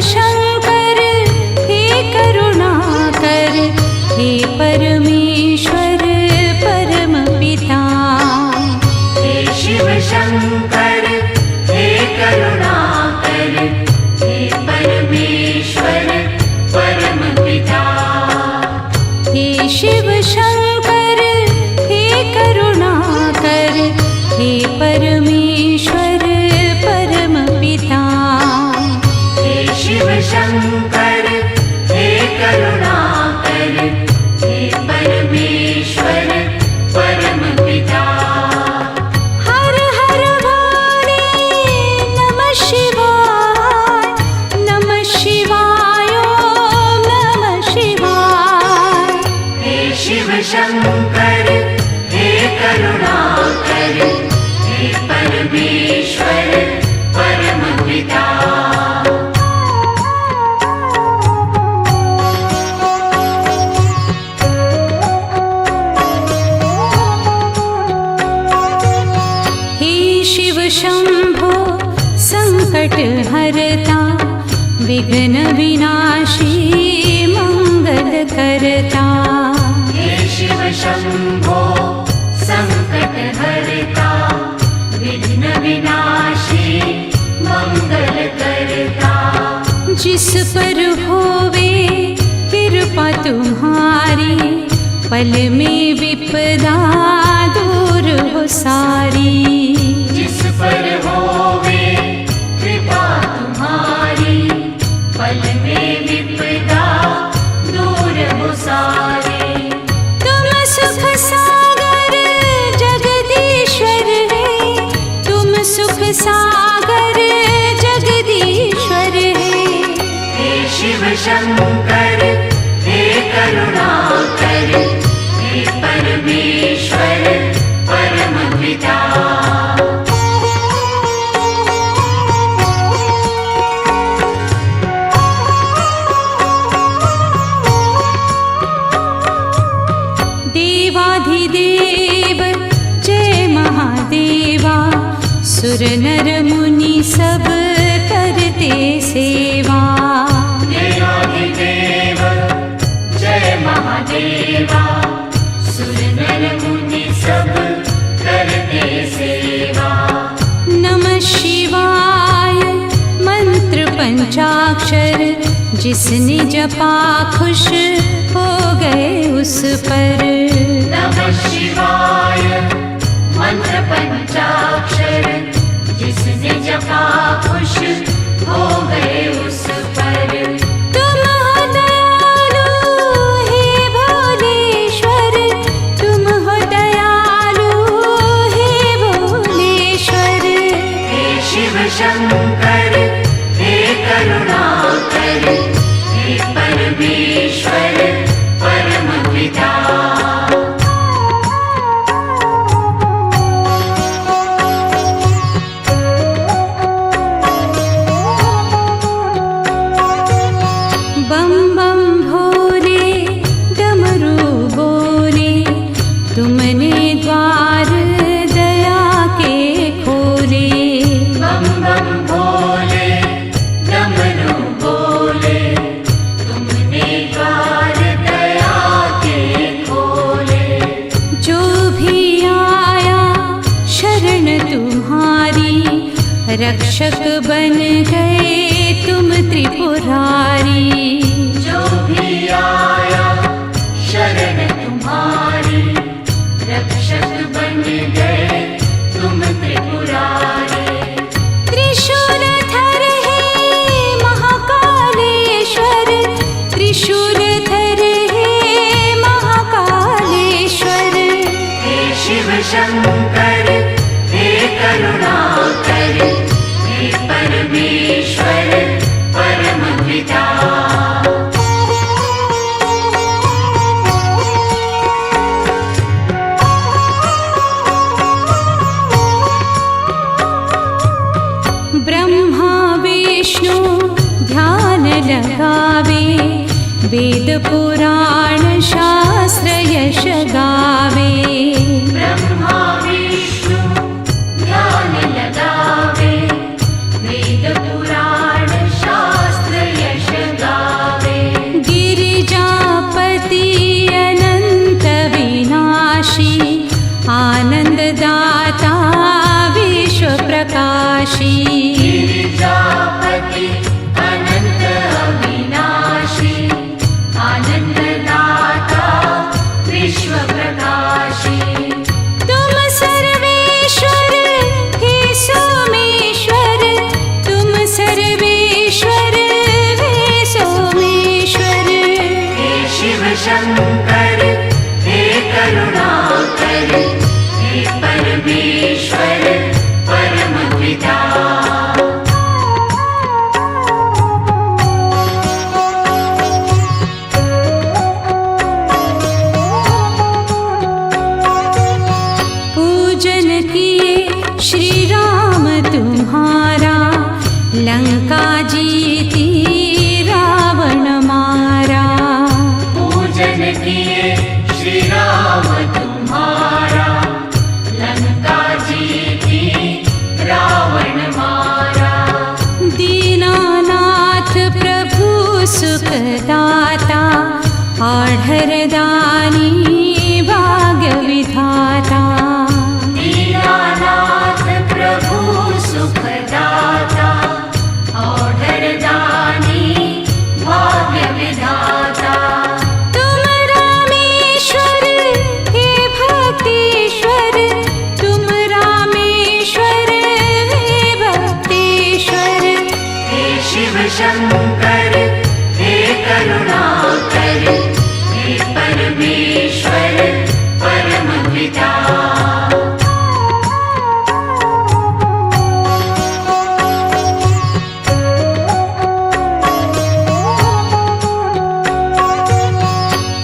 शंकर हे करुणाकर, हे परमेश्वर परम पिता। हे शिव शंकर हे करुणाकर, हे परमेश्वर परम पिता। हे शिव शंकर हे करुणाकर, हे परमेश्वर परम पिता। हे शिव शंकर हे करुणाकर, हे परमेश्वर परम पिता। हर हर भोले नमः शिवाय, नमः शिवाय ओम नमः शिवाय। हे शिव शंकर हे करुणाकर, हे परमेश्वर परम पिता। हे शिव शंभो संकट हरता, विघ्न विनाशी मंगल करता। हे शिव शंभो संकट हरता, विघ्न विनाशी मंगल करता। जिस पर होवे कृपा तुम्हारी, पल में विपदा दूर हो सारी। जिस पर होवे कृपा तुम्हारी, पल में विपदा दूर हो सारी। तुम सुख सागर जगदीश्वर है, तुम सुख सागर जगदीश्वर है। हे शिव शंकर हे करुणाकर, हे परमेश्वर परम पिता। देवाधिदेव जय महादेवा, सुर नर मुनि सब करते सेवा। देवाधिदेव जय महादेवा, सुर नर मुनि सब करते सेवा। नमः शिवाय मंत्र पंचाक्षर, जिसने जपा खुश हो गए उस पर। नमः शिवाय मंत्र पंचाक्षर, जिसने जपा खुश हो गए उस पर। तुम हो दयालु हे भोलेश्वर, तुम हो दयालु हे भोलेश्वर। हे शिव शंकर हे करुणाकर, हे परमेश्वर परम पिता। बम बम भोले डमरू बोले, तुमने द्वार दया के खोले। बम बम भोले डमरू बोले, तुमने द्वार दया के खोले। जो भी आया शरण तुम्हारी, रक्षक बन गए तुम त्रिपुरारी। जो भी आया शरण तुम्हारी, रक्षक बन गए तुम त्रिपुरारी। त्रिशूलधर है महाकालेश्वर, त्रिशूलधर है महाकालेश्वर। हे शिव शंकर हे करुणाकर, हे परमेश्वर परम पिता। ब्रह्मा विष्णु ध्यान लगावे, वेद पुराण शास्त्र यश गावे। ब्रह्मा विष्णु ध्यान लगावे, वेद पुराण शास्त्र अनन्तदाता विश्वप्रकाशी गिरिजापति अनंत अविनाशी आनंददाता विश्व प्रकाशी तुम सर्वेश्वर हे सोमेश्वर तुम सर्वेश्वर हे सोमेश्वर हे शिव शंकर हे करुणाकर हे परमेश्वर परम पिता पूजन किए श्री राम तुम्हारा लंका जीती रावण मारा पूजन किए श्री राम तुम्हारा लंका जीती रावण मारा दीनानाथ प्रभु सुखदाता आढ़रदानी भाग्य विधाता दीनानाथ प्रभु सुखदाता औढ़रदानी भाग्य विधाता तुम रामेश्वर हे भक्तेश्वर तुम रामेश्वर हे भक्तेश्वर हे शिव शंकर हे करुणाकर हे परमेश्वर परम पिता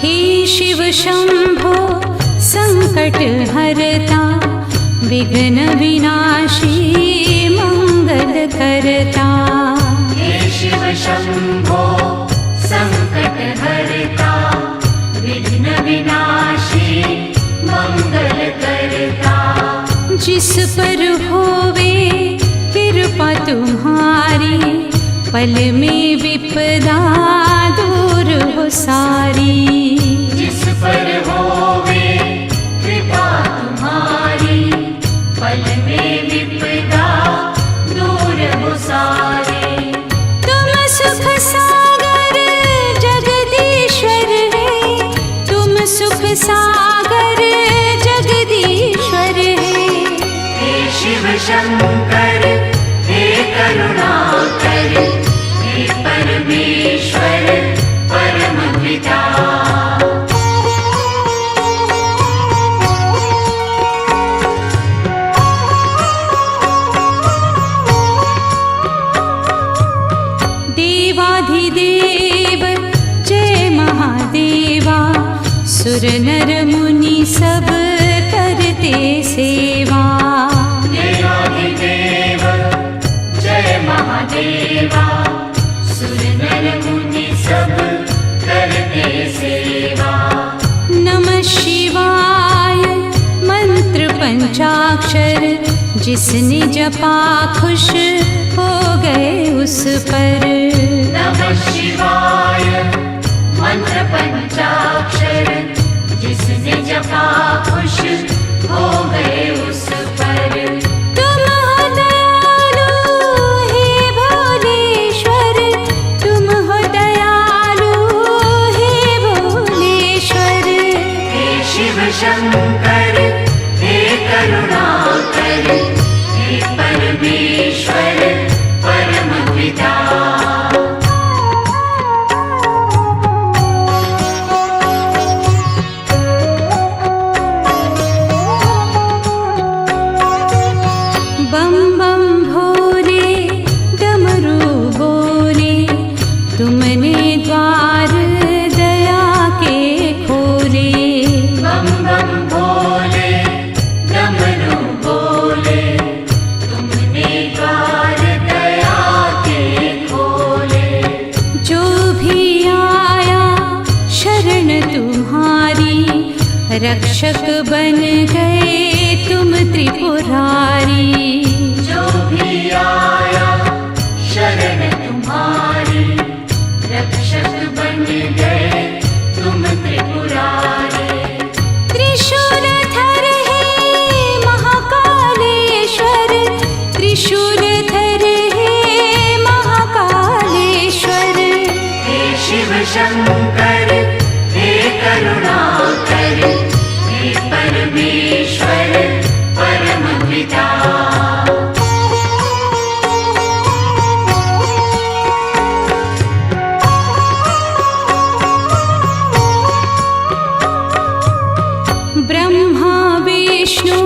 हे शिव शंभो संकट हरता विघ्न विनाशी मंगल करता हे शिव शंभो संकट हरता विघ्न विनाशी मंगल करता जिस पर होवे कृपा तुम्हारी पल में विपदा दूर हो सारी जिस पर होवे कृपा तुम्हारी पल में विपदा दूर हो सारे तुम सुख सागर जगदीश्वर है तुम सुख सागर जगदीश्वर है हे शिव शंकर हे करुणाकर हे परमेश्वर परम पिता देवाधिदेव जय महादेवा सुर नर मुनि सब करते सेवा देवाधिदेव जय महादेवा सुर नर मुनि सब करते सेवा नमः शिवाय मंत्र पंचाक्षर जिसने जपा खुश हो गए उस पर नमः शिवाय मंत्र पंचाक्षर जिसने जपा खुश हो गए उस पर तुम हो दयालु हे भोलेश्वर तुम हो दयालु हे भोलेश्वर हे शिव शंकर हे करुणाकर हे परमेश्वर परम पिता बम बम भोले डमरू बोले तुमने द्वार दया के खोले बम बम भोले डमरू बोले तुमने द्वार दया के खोले जो भी आया शरण तुम्हारी रक्षक बन गए तुम त्रिपुरारी जो भी आया शरण तुम्हारी रक्षक बन गए तुम त्रिपुरारी त्रिशूलधर हे शंकर हे करुणाकर हे परमेश्वर परमपिता ब्रह्मा विष्णु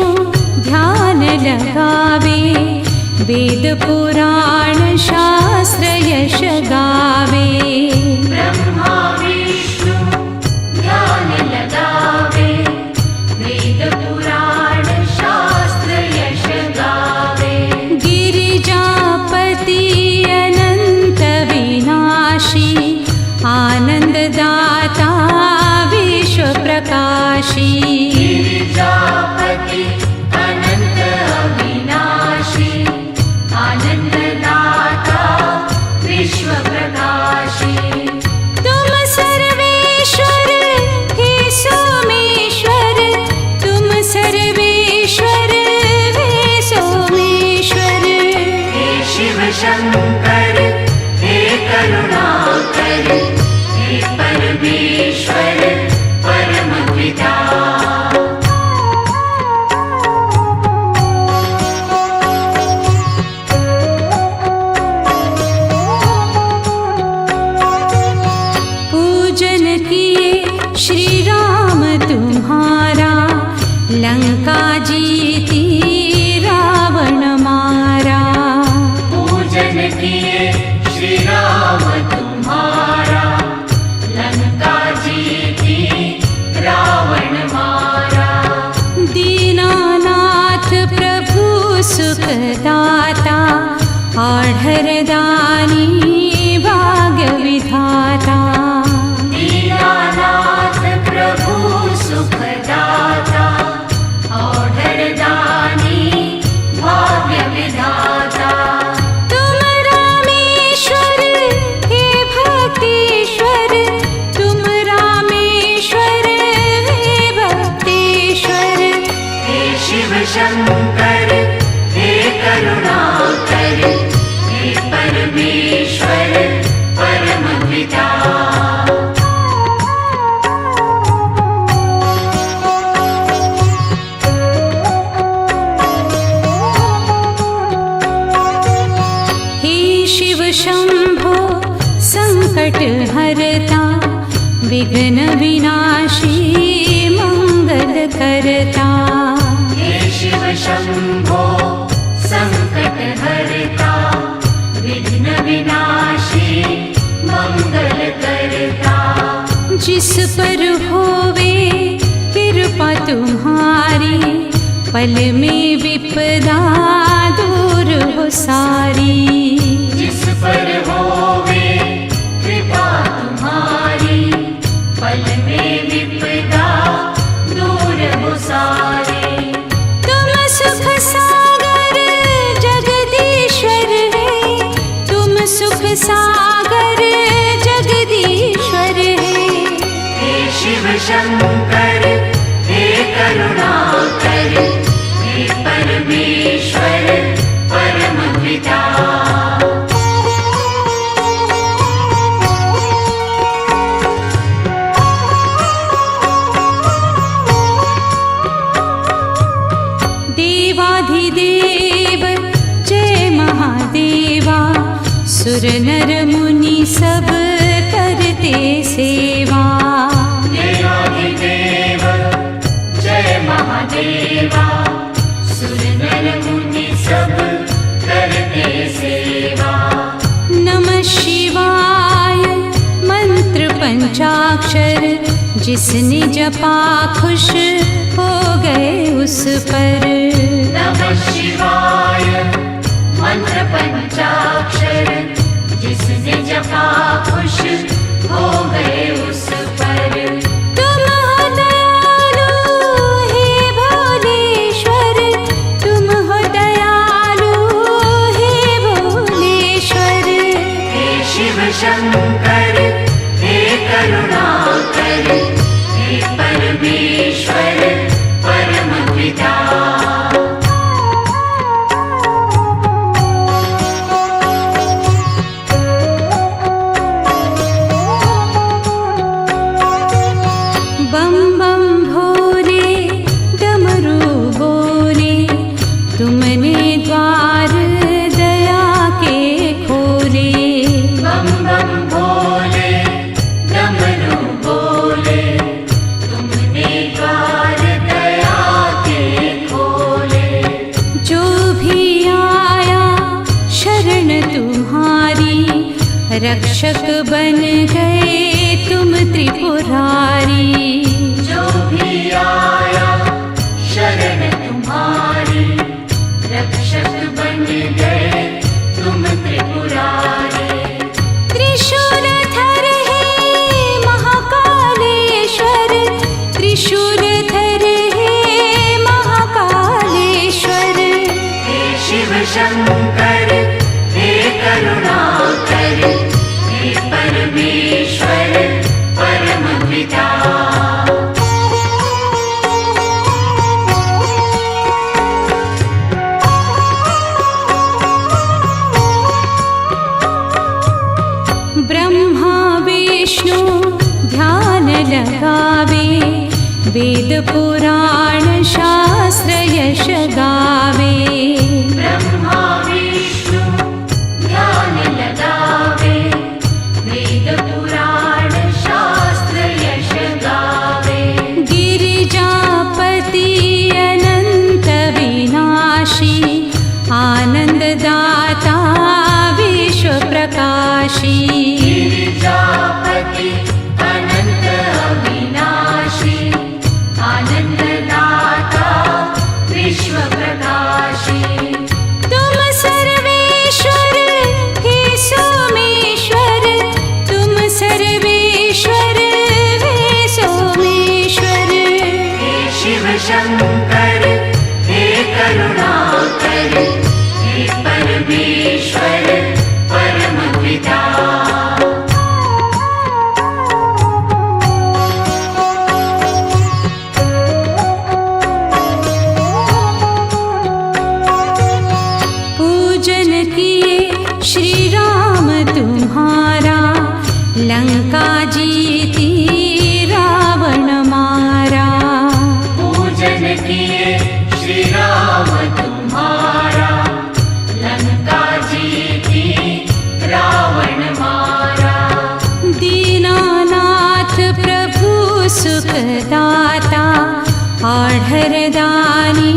ध्यान लगावे वेद पुराण शास्त्र यश गावे ब्रह्मा विष्णु ध्यान लगावे वेद पुराण शास्त्र यश गावे गिरिजापति अनंत विनाशी आनंददाता विश्व प्रकाशी गिरिजापति अनंत अविनाशी आनंददाता विश्व प्रकाशी तुम सर्वेश्वर हे सोमेश्वर तुम सर्वेश्वर हे सोमेश्वर हे शिव शंकर हे करुणाकर हे परमेश्वर परमपिता पूजन किए श्री राम तुम्हारा लंका जीती रावण मारा पूजन किए श्री राम तुम्हारा लंका जीती रावण मारा दीनानाथ प्रभु सुखदाता आढ़रदानी भाग्य विधाता दीनानाथ प्रभु सुखदाता औढ़रदानी भाग्य विधाता तुम रामेश्वर हे भक्तेश्वर तुम रामेश्वर हे भक्तेश्वर हे शिव शंकर हे करुणाकर हे परमेश्वर परमपिता हे शिव शंभो संकट हरता विघ्न विनाशी मंगल करता हे शिव शंभो संकट हरता विघ्न विनाशी मंगल करता जिस पर होवे कृपा तुम्हारी पल में विपदा दूर हो सारी जिस पर होवे कृपा तुम्हारी पल में विपदा दूर हो सारे तुम सुख सागर जगदीश्वर है तुम सुख सागर जगदीश्वर है हे शिव शंकर हे करुणाकर हे परमेश्वर परमपिता देवाधिदेव जय महादेवा सुर नर मुनि सब करते सेवा देवाधिदेव जय महादेवा सुर नर मुनि सब करते सेवा नमः शिवाय मंत्र पंचाक्षर जिसने जपा खुश हो गए उस पर नमः शिवाय मंत्र पंचाक्षर जिसने जपा खुश हो गए उस पर तुम हो दयालु हे भोलेश्वर तुम हो दयालु हे भोलेश्वर हे शिव शंकर हे करुणाकर हे परमेश्वर परमपिता रक्षक बन गए तुम त्रिपुरारी। जो भी आया शरण तुम्हारी, रक्षक बन गए तुम त्रिपुरारी। त्रिशूलधर हे महाकालेश्वर, त्रिशूलधर हे महाकालेश्वर। हे शिव शंकर हे करुणाकर, हे परमेश्वर परम पिता। ब्रह्मा विष्णु ध्यान लगावे, वेद पुराण शास्त्र यश गावे। ब्रह्मा विष्णु ध्यान लगावे, वेद पुराण शास्त्र यश गावे। गिरिजापति अनंत विनाशी, आनंददाता विश्व प्रकाशी। गिरिजापति अनंत अविनाशी, आनंददाता विश्व प्रकाशी। तुम सर्वेश्वर हे सोमेश्वर, तुम सर्वेश्वर हे सोमेश्वर। हे शिव शंकर हे करुणाकर, हे परमेश्वर परम पिता। पूजन किए श्री राम तुम्हारा, लंका जीती रावण मारा। पूजन किए श्री राम तुम्हारा, लंका जीती रावण मारा। दीनानाथ प्रभु सुखदाता, आढ़र दानी